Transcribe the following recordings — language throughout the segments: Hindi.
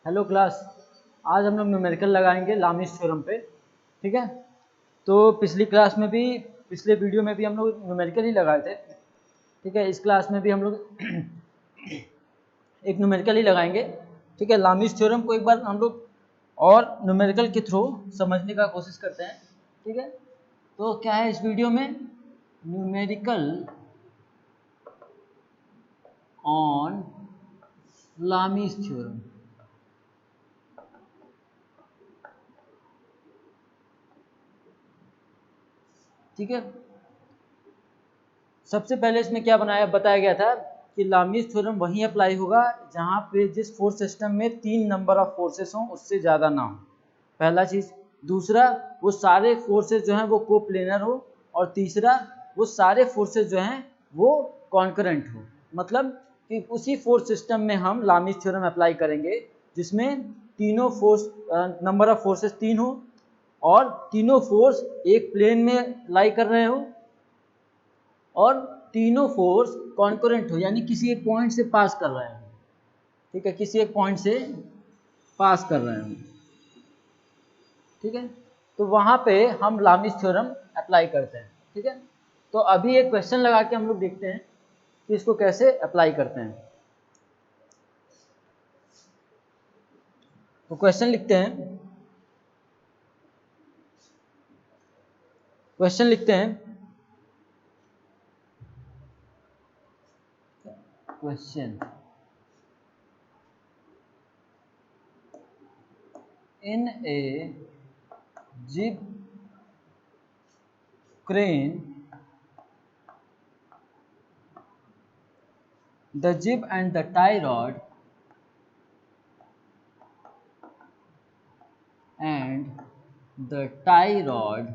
Hello class. आज हम लोग न्यूमेरिकल लगाएंगे लामिस थ्योरम पे। ठीक है। तो पिछले वीडियो में भी हम लोग न्यूमेरिकल ही लगाए थे। ठीक है। इस क्लास में भी हम लोग एक न्यूमेरिकल ही लगाएंगे। ठीक है। लामिस थ्योरम को एक बार हम लोग और न्यूमेरिकल के थ्रू समझने का कोशिश करते हैं। ठीक है। तो क्या है इस वीडियो में, न्यूमेरिकल ऑन लामिस थ्योरम। ठीक है। सबसे पहले इसमें क्या बताया गया था कि लामिस थ्योरम वहीं अप्लाई होगा जहां पे जिस फोर्स सिस्टम में 3 नंबर ऑफ फोर्सेस हों, उससे ज़्यादा ना हो। पहला चीज़। दूसरा, वो सारे फोर्सेस जो हैं वो कोप्लेनर हो। और तीसरा, वो सारे फोर्सेस जो हैं वो कॉन्करेंट हो। मतलब कि उसी फोर्स सिस्टम में हम लामिस थ्योरम अप्लाई करेंगे जिसमें तीनों फोर्स नंबर ऑफ फोर्सेस 3 हो और तीनों फोर्स एक प्लेन में लाई कर रहे हो और तीनों फोर्स कॉन्करेंट हो, यानी किसी एक पॉइंट से पास कर रहे हैं। ठीक है। किसी एक पॉइंट से पास कर रहे हैं। ठीक है। तो वहां पे हम लामिस थ्योरम अप्लाई करते हैं। ठीक है। तो अभी एक क्वेश्चन लगा के हम लोग देखते हैं कि इसको कैसे अप्लाई करते हैं। तो क्वेश्चन लिखते हैं। क्वेश्चन इन ए जिब crane, the jib and the tie rod and the tie rod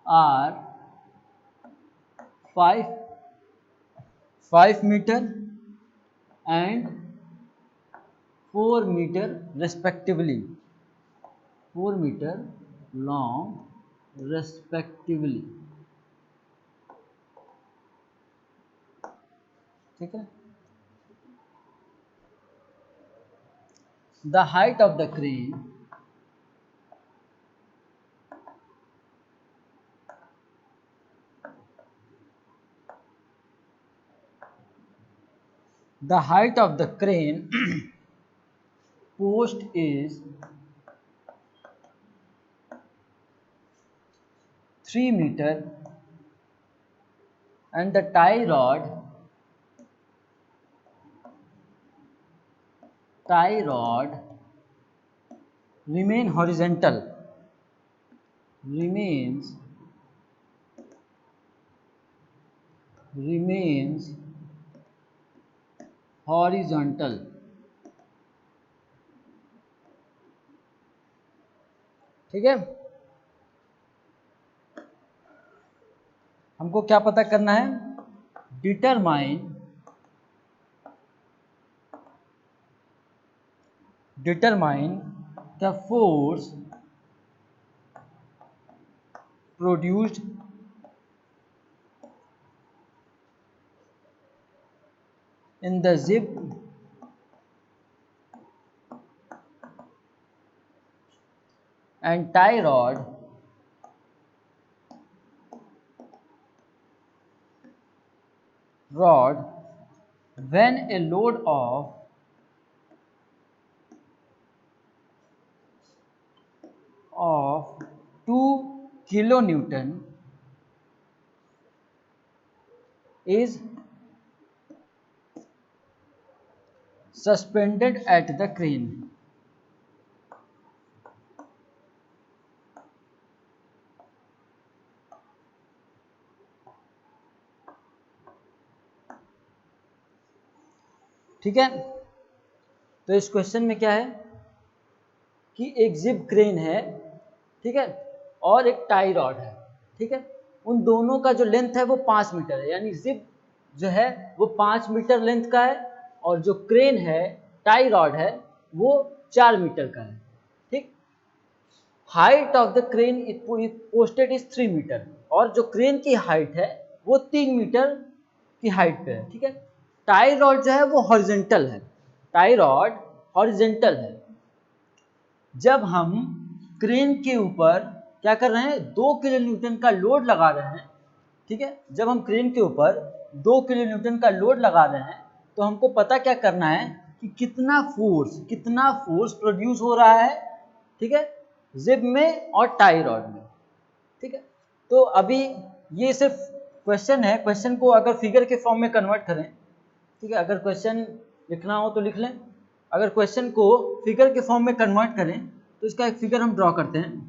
are 5 meter and 4 meter respectively, 4 meter long respectively। ठीक है। The height of the crane post is 3 meter and the tie rod remains horizontal। ठीक है। हमको क्या पता करना है, determine the force produced in the zip and tie rod when a load of 2 kilonewton is suspended at the crane। ठीक है। तो इस क्वेश्चन में क्या है कि एक जिप क्रेन है, ठीक है, और एक टाई रॉड है। ठीक है। उन दोनों का जो लेंथ है वो 5 मीटर है, यानी जिप जो है वो 5 मीटर लेंथ का है और जो क्रेन है, टाई रॉड है, वो 4 मीटर का है। ठीक। Height of the crane posted is 3 metre और जो क्रेन की हाइट है वो 3 मीटर की हाइट पे है, ठीक है। टाई रॉड जो है वो हॉरिजेंटल है, टाई रॉड हॉरिजेंटल है। जब हम क्रेन के ऊपर क्या कर रहे हैं, 2 किलो न्यूटन का लोड लगा रहे हैं, ठीक है। जब हम क्रेन के ऊपर 2 किलो न्यूटन का लोड लगा रहे हैं तो हमको पता क्या करना है कि कितना फोर्स प्रोड्यूस हो रहा है, ठीक है, जिब में और टाई रॉड में, ठीक है। तो अभी ये सिर्फ क्वेश्चन है, क्वेश्चन को अगर फिगर के फॉर्म में कन्वर्ट करें, ठीक है, अगर क्वेश्चन लिखना हो तो लिख लें, अगर क्वेश्चन को फिगर के फॉर्म में कन्वर्ट करें तो इसका एक फिगर हम ड्रॉ करते हैं।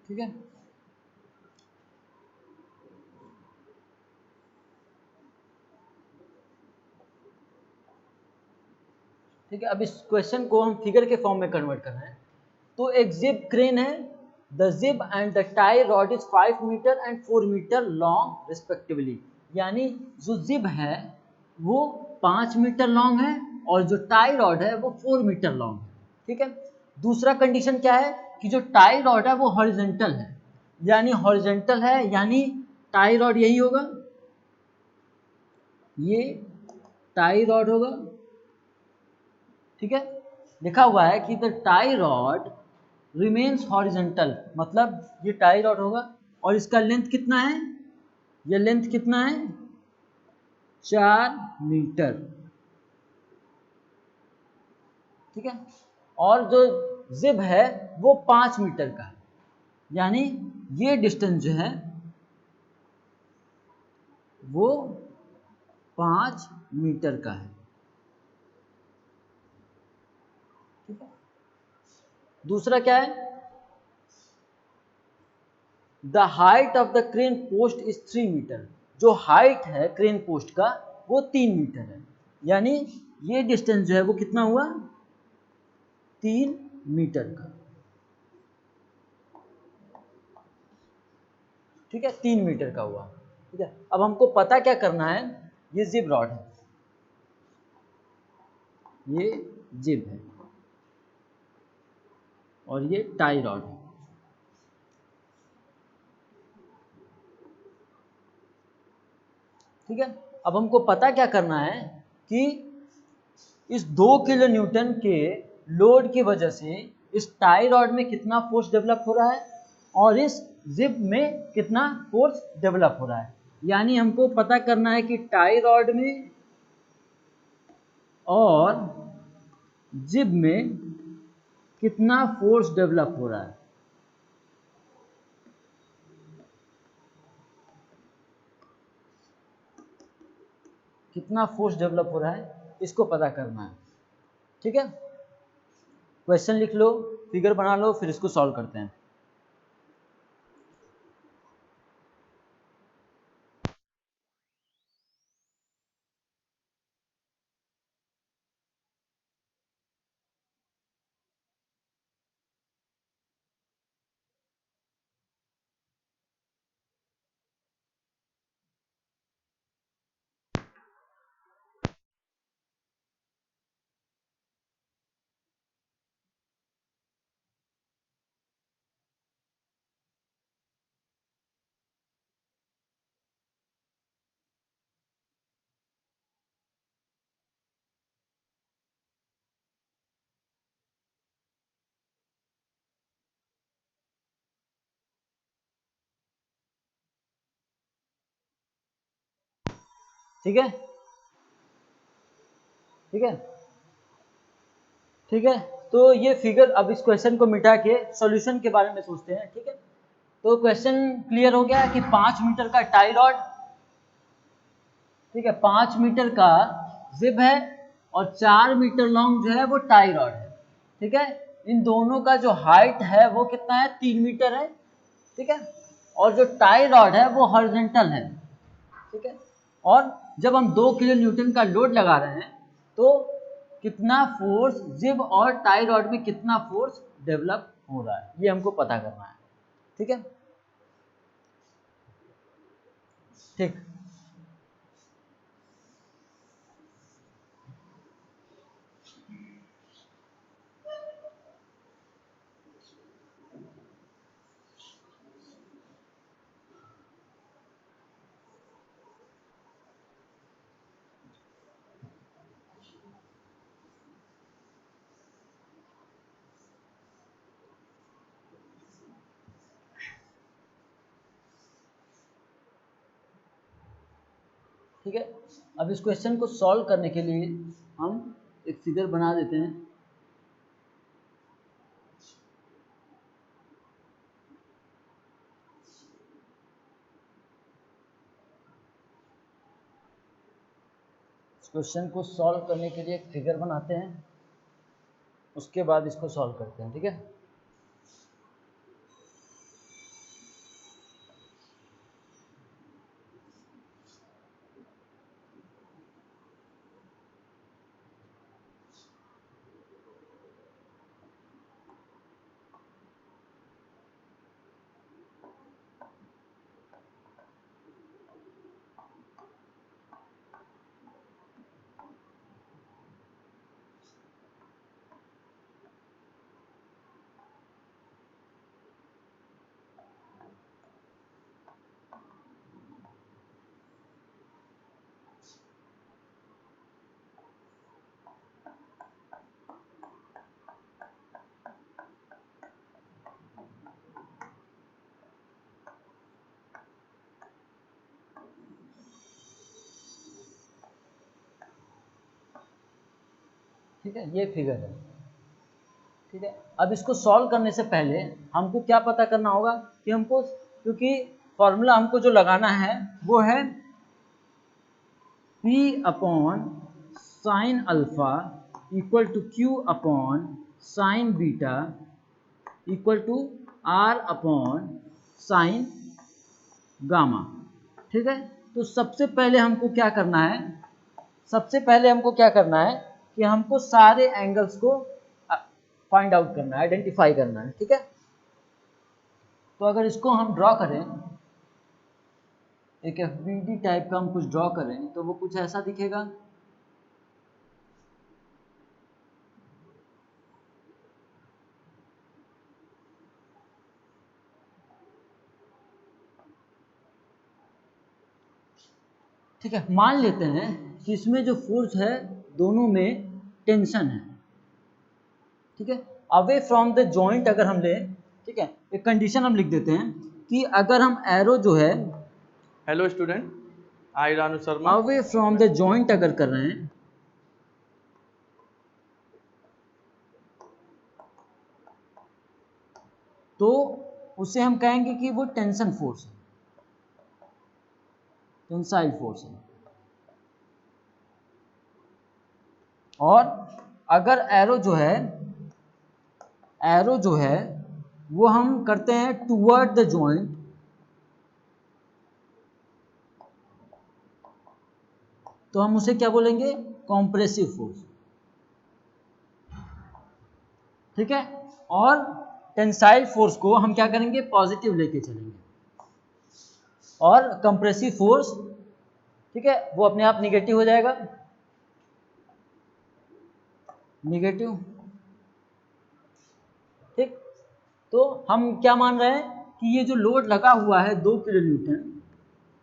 ठीक है, ठीक है। अब इस क्वेश्चन को हम फिगर के फॉर्म में कन्वर्ट कर रहे हैं। तो एक जिब क्रेन है, the jib and the tie rod is 5 metre and 4 metre long respectively, यानी जो जिब है वो 5 मीटर लॉन्ग है और जो टाई रॉड है वो 4 मीटर लॉन्ग है, ठीक है। दूसरा कंडीशन क्या है कि जो टाई रॉड है वो हॉरिजेंटल है, यानी टाई रॉड यही होगा, ये टाई रॉड होगा, ठीक है। लिखा हुआ है कि the tie rod remains horizontal, मतलब ये टाई रॉड होगा और इसका लेंथ कितना है, ये लेंथ कितना है, 4 मीटर, ठीक है। और जो जिब है वो 5 मीटर का है, यानी ये डिस्टेंस जो है वो 5 मीटर का है, ठीक है। दूसरा क्या है, the height of the crane post is 3 metre, जो हाइट है क्रेन पोस्ट का वो 3 मीटर है, यानी ये डिस्टेंस जो है वो कितना हुआ, 3 मीटर का, ठीक है, 3 मीटर का हुआ, ठीक है। अब हमको पता क्या करना है, ये जिब रॉड है, ये जिब है और ये टाई रॉड है, ठीक है। अब हमको पता क्या करना है कि इस 2 किलो न्यूटन के लोड की वजह से इस टाई रॉड में कितना फोर्स डेवलप हो रहा है और इस जिब में कितना फोर्स डेवलप हो रहा है, यानी हमको पता करना है कि टाई रॉड में और जिब में कितना फोर्स डेवलप हो रहा है, कितना फोर्स डेवलप हो रहा है इसको पता करना है, ठीक है। क्वेश्चन लिख लो, फिगर बना लो, फिर इसको सॉल्व करते हैं। ठीक है, ठीक है, ठीक है। तो ये फिगर, अब इस क्वेश्चन को मिटा के सॉल्यूशन के बारे में सोचते हैं, ठीक है। तो क्वेश्चन क्लियर हो गया कि 5 मीटर का टाई रॉड, ठीक है, 5 मीटर का जिब है और 4 मीटर लॉन्ग जो है वो टाई रॉड है, ठीक है। इन दोनों का जो हाइट है वो कितना है, 3 मीटर है, ठीक है। और जो टाई रॉड है वो हॉरिजॉन्टल है, ठीक है। और जब हम 2 किलो न्यूटन का लोड लगा रहे हैं तो कितना फोर्स जिब और टाई रॉड में कितना फोर्स डेवलप हो रहा है, ये हमको पता करना है। ठीक है, ठीक। ठीक है, अब इस क्वेश्चन को सॉल्व करने के लिए हम एक फिगर बना देते हैं। इस क्वेश्चन को सॉल्व करने के लिए एक फिगर बनाते हैं, उसके बाद इसको सॉल्व करते हैं। ठीक है, ठीक है, ये फिगर है। ठीक है, अब इसको सॉल्व करने से पहले हमको क्या पता करना होगा कि हमको, क्योंकि फॉर्मूला हमको जो लगाना है वो है P upon sine alpha equal to Q upon sine beta equal to R upon sine gamma. ठीक है, तो सबसे पहले हमको क्या करना है, सबसे पहले हमको क्या करना है कि हमको सारे एंगल्स को फाइंड आउट करना है, आइडेंटिफाई करना है। ठीक है, तो अगर इसको हम ड्रॉ करें, एक FBD टाइप का हम कुछ ड्रॉ करें तो वो कुछ ऐसा दिखेगा। ठीक है, मान लेते हैं कि इसमें जो फोर्स है दोनों में टेंशन है। ठीक है, अवे फ्रॉम द जॉइंट अगर हम लें, ठीक है, एक कंडीशन हम लिख देते हैं कि अगर हम एरो जो है, hello student, I Ranu Sharma, away from the joint अगर कर रहे हैं तो उसे हम कहेंगे कि वो टेंशन फोर्स है, टेंसाइल फोर्स है। और अगर एरो जो है वो हम करते हैं टुवर्ड द जॉइंट, तो हम उसे क्या बोलेंगे, कॉम्प्रेसिव फोर्स। ठीक है, और टेंसाइल फोर्स को हम क्या करेंगे, पॉजिटिव लेके चलेंगे, और कंप्रेसिव फोर्स, ठीक है, वो अपने आप निगेटिव हो जाएगा, निगेटिव। ठीक, तो हम क्या मान रहे हैं कि ये जो लोड लगा हुआ है 2 किलो न्यूटन,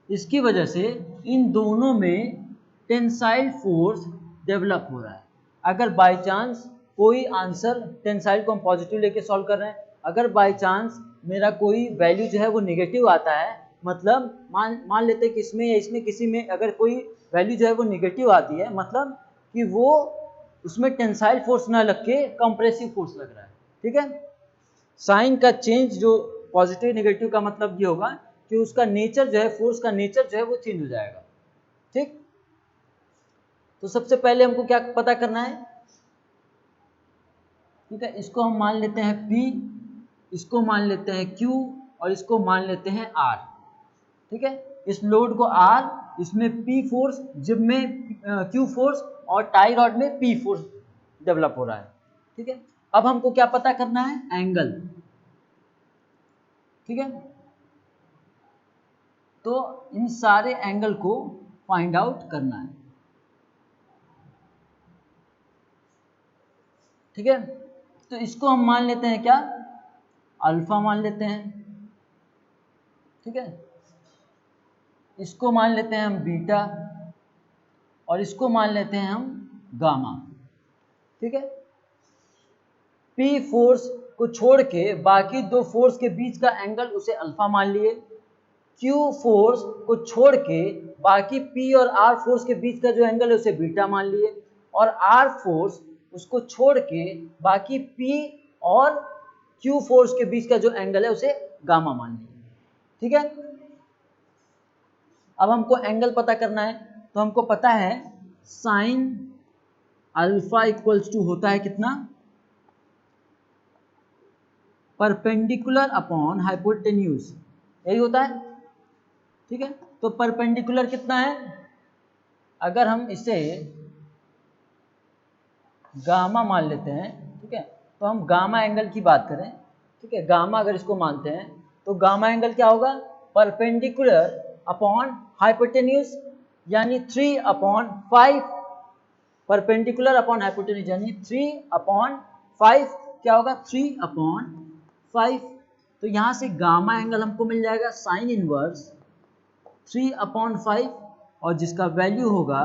इसकी वजह से इन दोनों में टेंसाइल फोर्स डेवलप हो रहा है। अगर बाय चांस कोई आंसर, टेंसाइल को हम पॉजिटिव लेके सॉल्व कर रहे हैं, अगर बाय चांस मेरा कोई वैल्यू जो है वो निगेटिव आता है, मतलब मान लेते हैं कि इसमें या इसमें किसी में अगर कोई वैल्यू जो है वो निगेटिव आती है, मतलब कि वो उसमें टेंसाइल फोर्स ना लग के कंप्रेसिव फोर्स लग रहा है। ठीक है, साइन का चेंज जो पॉजिटिव नेगेटिव का मतलब ये होगा कि उसका नेचर जो है, फोर्स का नेचर जो है वो चेंज हो जाएगा। ठीक, तो सबसे पहले हमको क्या पता करना है, ठीक है, इसको हम मान लेते हैं P, इसको मान लेते हैं Q, और इसको मान लेते हैं R। ठीक है, इस लोड को R, इसमें P फोर्स, जिब में Q फोर्स, और टाई रॉड में P फोर्स डेवलप हो रहा है। ठीक है, अब हमको क्या पता करना है, एंगल। ठीक है, तो इन सारे एंगल को फाइंड आउट करना है। ठीक है, तो इसको हम मान लेते हैं क्या, अल्फा मान लेते हैं। ठीक है, इसको मान लेते हैं हम बीटा, और इसको मान लेते हैं हम गामा। ठीक है, पी फोर्स को छोड़ के बाकी दो फोर्स के बीच का एंगल उसे अल्फा मान लिए, क्यू फोर्स को छोड़ के बाकी पी और आर फोर्स के बीच का जो एंगल है उसे बीटा मान लिए, और आर फोर्स उसको छोड़ के बाकी पी और क्यू फोर्स के बीच का जो एंगल है उसे गामा मान लिए। ठीक है, अब हमको एंगल पता करना है, तो हमको पता है साइन अल्फा इक्वल्स टू होता है कितना, परपेंडिकुलर अपॉन हाइपोटेन्यूज, यही होता है। ठीक है, तो परपेंडिकुलर कितना है, अगर हम इसे गामा मान लेते हैं, ठीक है, तो हम गामा एंगल की बात करें, ठीक है, गामा अगर इसको मानते हैं तो गामा एंगल क्या होगा, परपेंडिकुलर अपॉन हाइपोटेन्यूज यानी 3/5, परपेंडिकुलर अपॉन हाइपोटेन्यूज यानी 3/5, क्या होगा 3/5। तो यहाँ से गामा एंगल हमको मिल जाएगा साइन इनवर्स 3/5, और जिसका वैल्यू होगा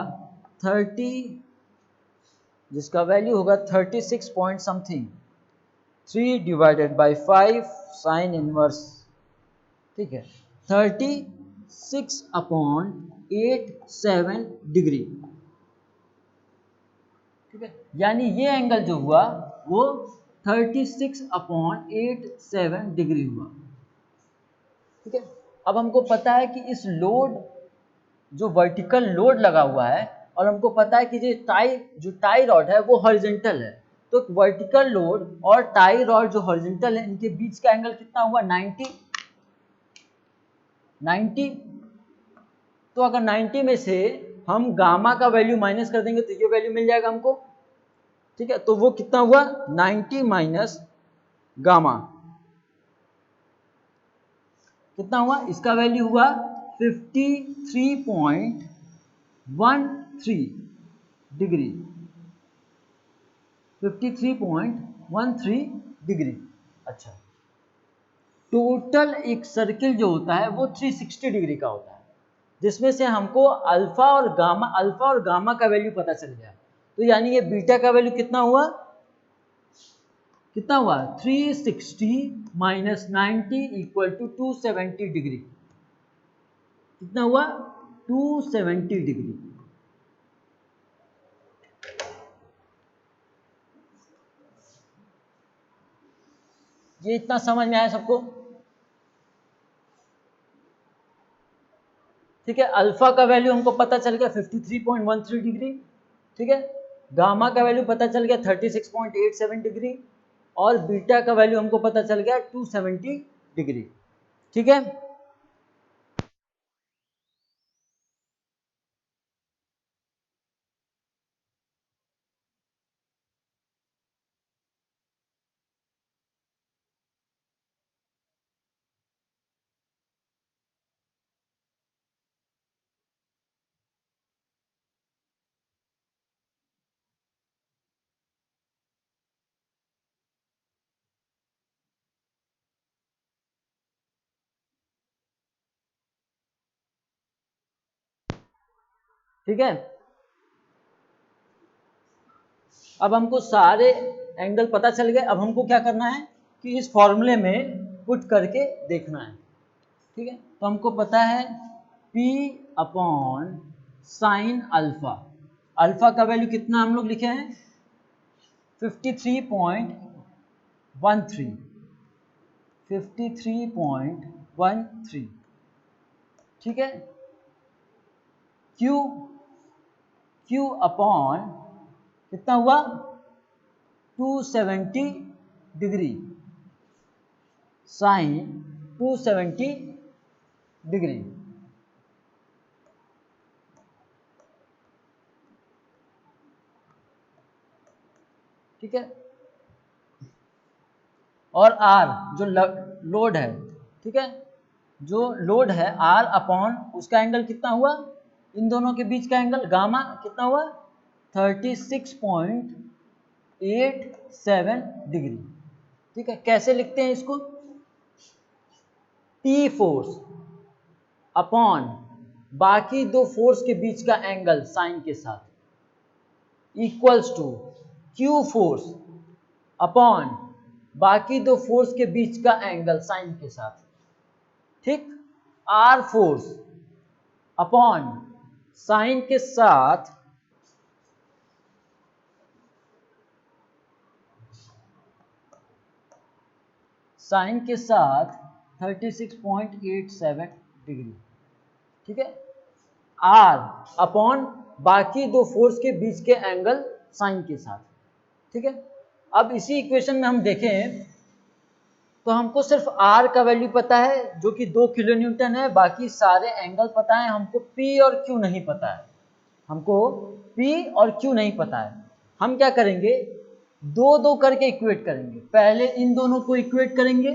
36 पॉइंट समथिंग, 3/5 साइन इनवर्स, ठीक है, 36/87 डिग्री। ठीक है, यानी ये एंगल जो हुआ वो 36/87 डिग्री हुआ। ठीक है, अब हमको पता है कि इस लोड, जो वर्टिकल लोड लगा हुआ है, और हमको पता है कि जो टाई रॉड है वो हॉरिजॉन्टल है, तो वर्टिकल लोड और टाई रॉड जो हॉरिजॉन्टल है इनके बीच का एंगल कितना हुआ, 90। तो अगर 90 में से हम गामा का वैल्यू माइनस कर देंगे तो ये वैल्यू मिल जाएगा हमको। ठीक है, तो वो कितना हुआ, 90 माइनस गामा, कितना हुआ, इसका वैल्यू हुआ 53.13 डिग्री, 53.13 डिग्री। अच्छा, टोटल एक सर्किल जो होता है वो 360 डिग्री का होता है, जिसमें से हमको अल्फा और गामा का वैल्यू पता चल गया। तो यानी ये बीटा का वैल्यू कितना हुआ, 360 माइनस 90 इक्वल टू 270 डिग्री, कितना हुआ, 270 डिग्री। ये इतना समझ में आया सबको। ठीक है, अल्फा का वैल्यू हमको पता चल गया 53.13 डिग्री। ठीक है, गामा का वैल्यू पता चल गया 36.87 डिग्री, और बीटा का वैल्यू हमको पता चल गया 270 डिग्री। ठीक है, ठीक है, अब हमको सारे एंगल पता चल गए। अब हमको क्या करना है कि इस फॉर्मूले में पुट करके देखना है। ठीक है, तो हमको पता है P upon sine alpha, alpha का वैल्यू कितना हम लोग लिखे हैं 53.13। ठीक है, Q अपॉन कितना हुआ 270 डिग्री, साइन 270 डिग्री। ठीक है। और आर जो लोड है, ठीक है, जो लोड है आर अपॉन उसका एंगल कितना हुआ, इन दोनों के बीच का एंगल गामा कितना हुआ 36.87 डिग्री। ठीक है, कैसे लिखते हैं इसको, टी फोर्स अपॉन बाकी दो फोर्स के बीच का एंगल साइन के साथ equals to Q force upon बाकी दो फोर्स के बीच का एंगल साइन के साथ, ठीक, आर फोर्स अपॉन साइन के साथ साइन के साथ 36.87 डिग्री। ठीक है, आर अपॉन बाकी दो फोर्स के बीच के एंगल साइन के साथ। ठीक है, अब इसी इक्वेशन में हम देखें तो हमको सिर्फ आर का वैल्यू पता है जो कि 2 किलो न्यूटन है, बाकी सारे एंगल पता है, हमको पी और क्यू नहीं पता है, हमको पी और क्यू नहीं पता है। हम क्या करेंगे, दो दो करके इक्वेट करेंगे, पहले इन दोनों को इक्वेट करेंगे,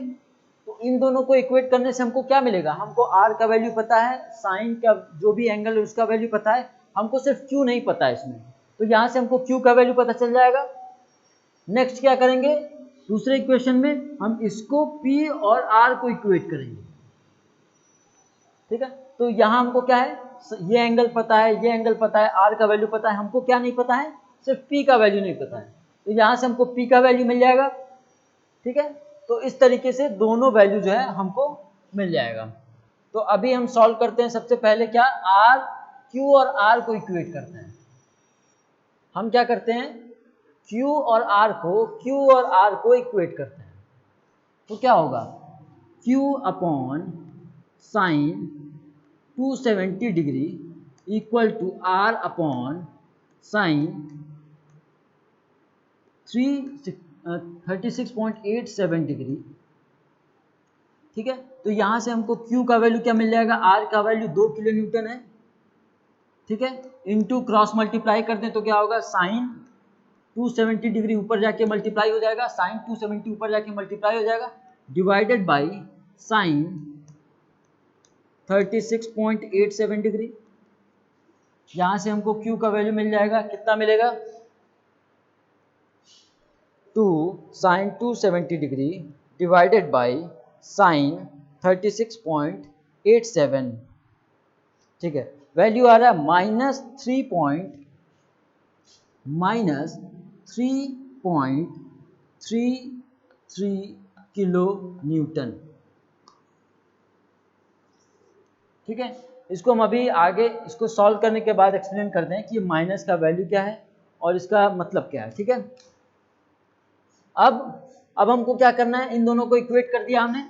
तो इन दोनों को इक्वेट करने से हमको क्या मिलेगा, हमको आर का वैल्यू पता है, साइन का जो भी एंगल है उसका वैल्यू पता है, हमको सिर्फ क्यू नहीं पता है इसमें, तो यहाँ से हमको क्यू का वैल्यू पता चल जाएगा। नेक्स्ट क्या करेंगे, दूसरे इक्वेशन में हम इसको P और R को इक्वेट करेंगे। ठीक है, तो यहाँ हमको क्या है, ये एंगल पता है, ये एंगल पता है, R का वैल्यू पता है, हमको क्या नहीं पता है, सिर्फ P का वैल्यू नहीं पता है, तो यहाँ से हमको P का वैल्यू मिल जाएगा। ठीक है, तो इस तरीके से दोनों वैल्यू जो है हमको मिल जाएगा। तो अभी हम सॉल्व करते हैं, सबसे पहले क्या, R, Q और R को इक्वेट करते हैं। हम क्या करते हैं, Q और R को इक्वेट करते हैं, तो क्या होगा, Q upon sine 270 degree equal to R upon sine 36.87 degree. ठीक है, तो यहाँ से हमको Q का वैल्यू क्या मिल जाएगा, R का वैल्यू 2 किलो न्यूटन है। ठीक है, इनटू क्रॉस मल्टीप्लाई करते हैं तो क्या होगा, साइन 270 डिग्री ऊपर जाके मल्टीप्लाई हो जाएगा, साइन 270 ऊपर जाके मल्टीप्लाई हो जाएगा, डिवाइडेड बाय साइन 36.87 डिग्री। यहां से हमको Q का वैल्यू मिल जाएगा, कितना मिलेगा, 2 sine 270 degree divided by sine 36.87। ठीक है, वैल्यू आ रहा है -3.33 किलो न्यूटन। ठीक है, इसको हम अभी आगे इसको सॉल्व करने के बाद एक्सप्लेन करते हैं कि माइनस का वैल्यू क्या है और इसका मतलब क्या है। ठीक है, अब हमको क्या करना है, इन दोनों को इक्वेट कर दिया हमने,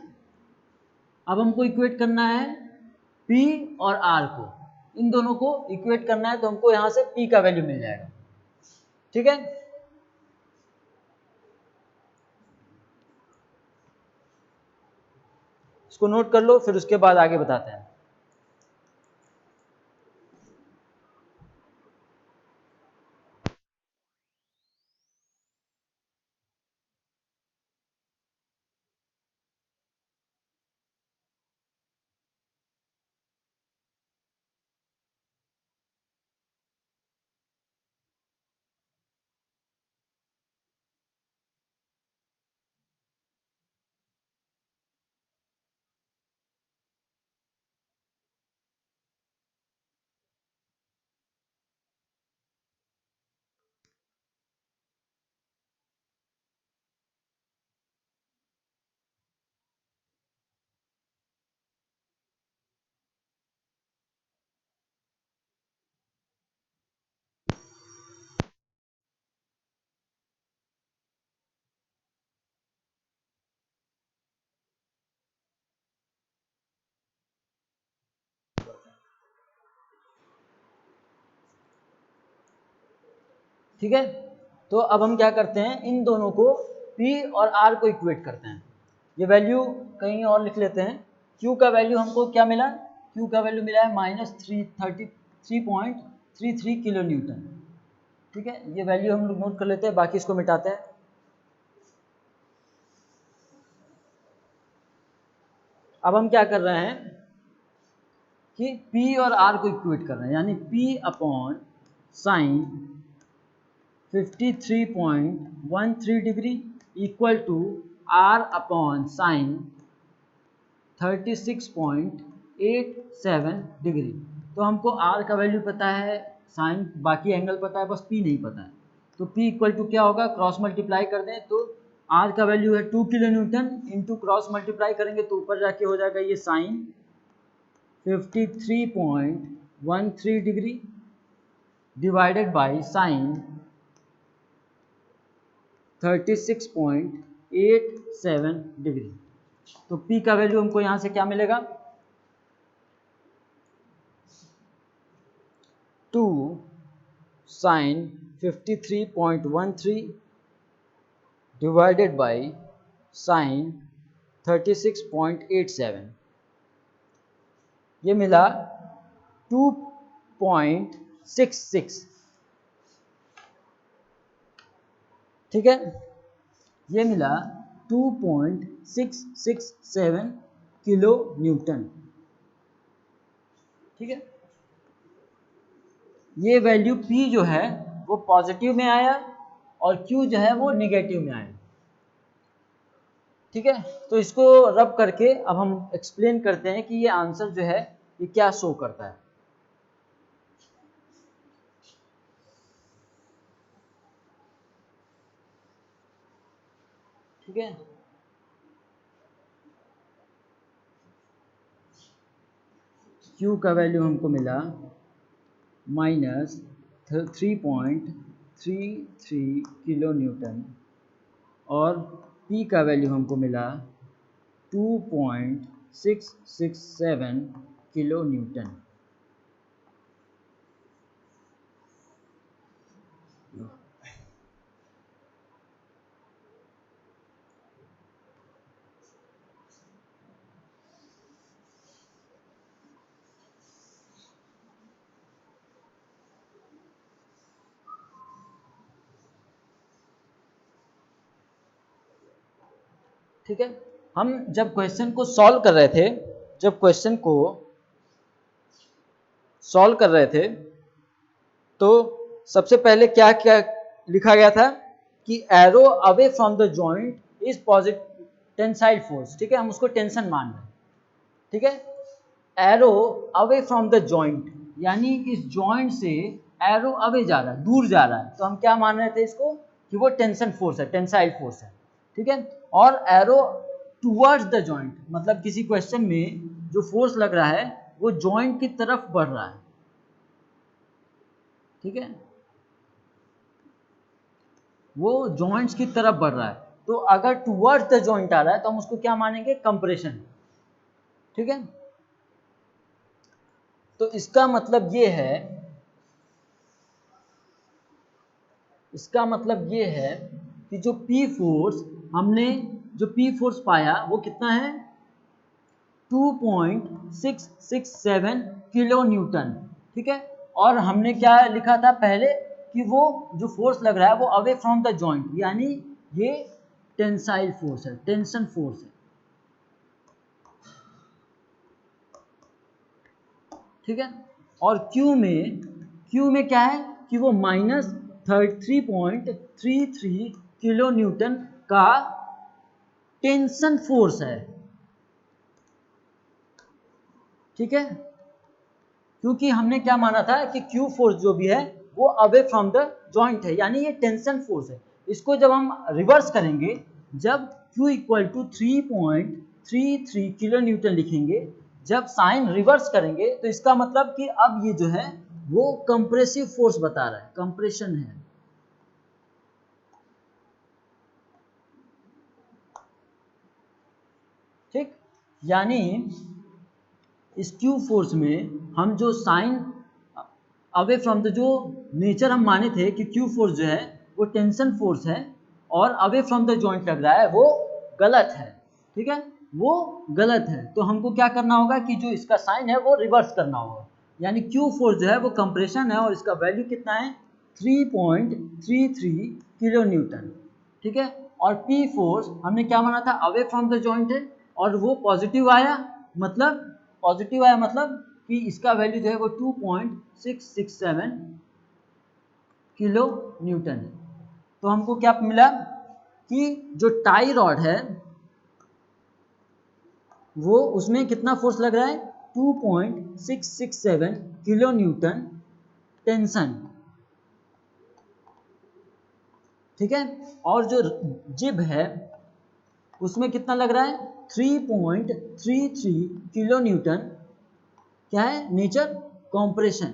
अब हमको इक्वेट करना है P और R को, इन दोनों को इक्वेट करना है, तो हमको यहां से P का वैल्यू मिल जाएगा। ठीक है, इसको नोट कर लो, फिर उसके बाद आगे बताते हैं। ठीक है, तो अब हम क्या करते हैं, इन दोनों को P और R को इक्वेट करते हैं। ये वैल्यू कहीं और लिख लेते हैं, Q का वैल्यू हमको क्या मिला, Q का वैल्यू मिला है -333.33 किलो न्यूटन। ठीक है, ये वैल्यू हम लोग नोट कर लेते हैं, बाकी इसको मिटाते हैं। अब हम क्या कर रहे हैं कि P और R को इक्वेट कर रहे हैं, यानी P upon sine 53.13 degree equal to R upon sine 36.87 degree. तो हमको R का वैल्यू पता है, साइन बाकी एंगल पता है, बस P नहीं पता है। तो P इक्वल टू क्या होगा, क्रॉस मल्टीप्लाई कर दें तो R का वैल्यू है 2 kilo newton, into cross multiply करेंगे तो ऊपर जाके हो जाएगा ये sine 53.13 degree divided by sine 36.87 degree. तो P का वैल्यू हमको यहाँ से क्या मिलेगा, 2 साइन 53.13 डिवाइडेड बाई साइन 36.87, ये मिला 2.66। ठीक है, ये मिला 2.667 किलो न्यूटन। ठीक है, ये वैल्यू P जो है वो पॉजिटिव में आया और Q जो है वो निगेटिव में आया। ठीक है, तो इसको रब करके अब हम एक्सप्लेन करते हैं कि ये आंसर जो है ये क्या शो करता है। ठीक है, Q का वैल्यू हमको मिला -3.33 किलो न्यूटन और P का वैल्यू हमको मिला 2.667 किलो न्यूटन। ठीक है, हम जब क्वेश्चन को सॉल्व कर रहे थे, तो सबसे पहले क्या क्या लिखा गया था कि arrow away from the joint is positive tensile force. ठीक है, हम उसको टेंशन मान रहे हैं। ठीक है, arrow away from the joint, यानी इस जॉइंट से एरो अवे जा रहा है, दूर जा रहा है, तो हम क्या मान रहे थे इसको कि वो टेंशन फोर्स है, टेंसाइल फोर्स है। ठीक है, और एरो टुवर्ड्स द जॉइंट, मतलब किसी क्वेश्चन में जो फोर्स लग रहा है वो जॉइंट की तरफ बढ़ रहा है। ठीक है, वो जॉइंट्स की तरफ बढ़ रहा है, तो अगर टुवर्ड्स द जॉइंट आ रहा है तो हम उसको क्या मानेंगे, कंप्रेशन। ठीक है, तो इसका मतलब ये है कि जो P फोर्स हमने पाया वो कितना है, 2.667 किलो न्यूटन। ठीक है, और हमने क्या लिखा था पहले कि वो जो फोर्स लग रहा है वो अवे फ्रॉम द जॉइंट, यानी ये टेंसाइल फोर्स है, टेंशन फोर्स है। ठीक है, और Q में क्या है कि वो -33.33 किलो न्यूटन का टेंशन फोर्स है। ठीक है, क्योंकि हमने क्या माना था कि Q फोर्स जो भी है वो अवे फ्रॉम द जॉइंट है, यानी ये टेंशन फोर्स है। इसको जब हम रिवर्स करेंगे, जब Q equal to 3.33 kilo newton लिखेंगे, जब साइन रिवर्स करेंगे तो इसका मतलब कि अब ये जो है वो कंप्रेसिव फोर्स बता रहा है, कंप्रेशन है। ठीक, यानी इस Q फोर्स में हम जो साइन अवे फ्रॉम द, जो नेचर हम माने थे कि Q फोर्स जो है वो टेंशन फोर्स है और अवे फ्रॉम द जॉइंट लग रहा है, वो गलत है। ठीक है, वो गलत है, तो हमको क्या करना होगा कि जो इसका साइन है वो रिवर्स करना होगा, यानी Q फोर्स जो है वो कंप्रेशन है और इसका वैल्यू कितना है 3.33 किलो न्यूटन, ठीक है। और पी फोर्स हमने क्या माना था, अवे फ्रॉम द जॉइंट है, और वो पॉजिटिव आया, मतलब कि इसका वैल्यू जो है वो 2.667 किलो न्यूटन है। तो हमको क्या मिला कि जो टाई रॉड है वो उसमें कितना फोर्स लग रहा है, 2.667 किलो न्यूटन टेंशन, ठीक है। और जो जिब है उसमें कितना लग रहा है, 3.33 किलो न्यूटन, क्या है, नेचर कॉम्प्रेशन,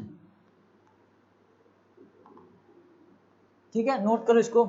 ठीक है। नोट करो इसको।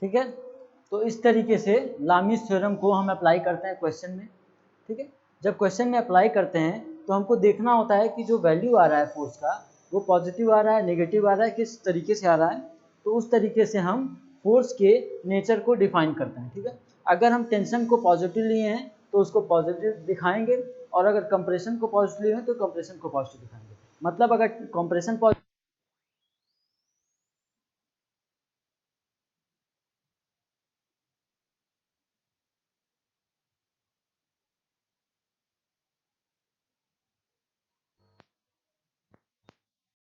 ठीक है। तो इस तरीके से लामीज थ्योरम को हम अप्लाई करते हैं क्वेश्चन में। ठीक है, जब क्वेश्चन में अप्लाई करते हैं तो हमको देखना होता है कि जो वैल्यू आ रहा है फोर्स का वो पॉजिटिव आ रहा है, नेगेटिव आ रहा है, किस तरीके से आ रहा है। तो उस तरीके से हम फोर्स के नेचर को डिफाइन करते हैं। ठीक है, अगर हम टेंशन को पॉजिटिव लिए हैं तो उसको पॉजिटिव दिखाएंगे, और अगर कंप्रेशन को पॉजिटिव लिए हैं तो कंप्रेशन को पॉजिटिव दिखाएंगे। मतलब अगर कंप्रेशन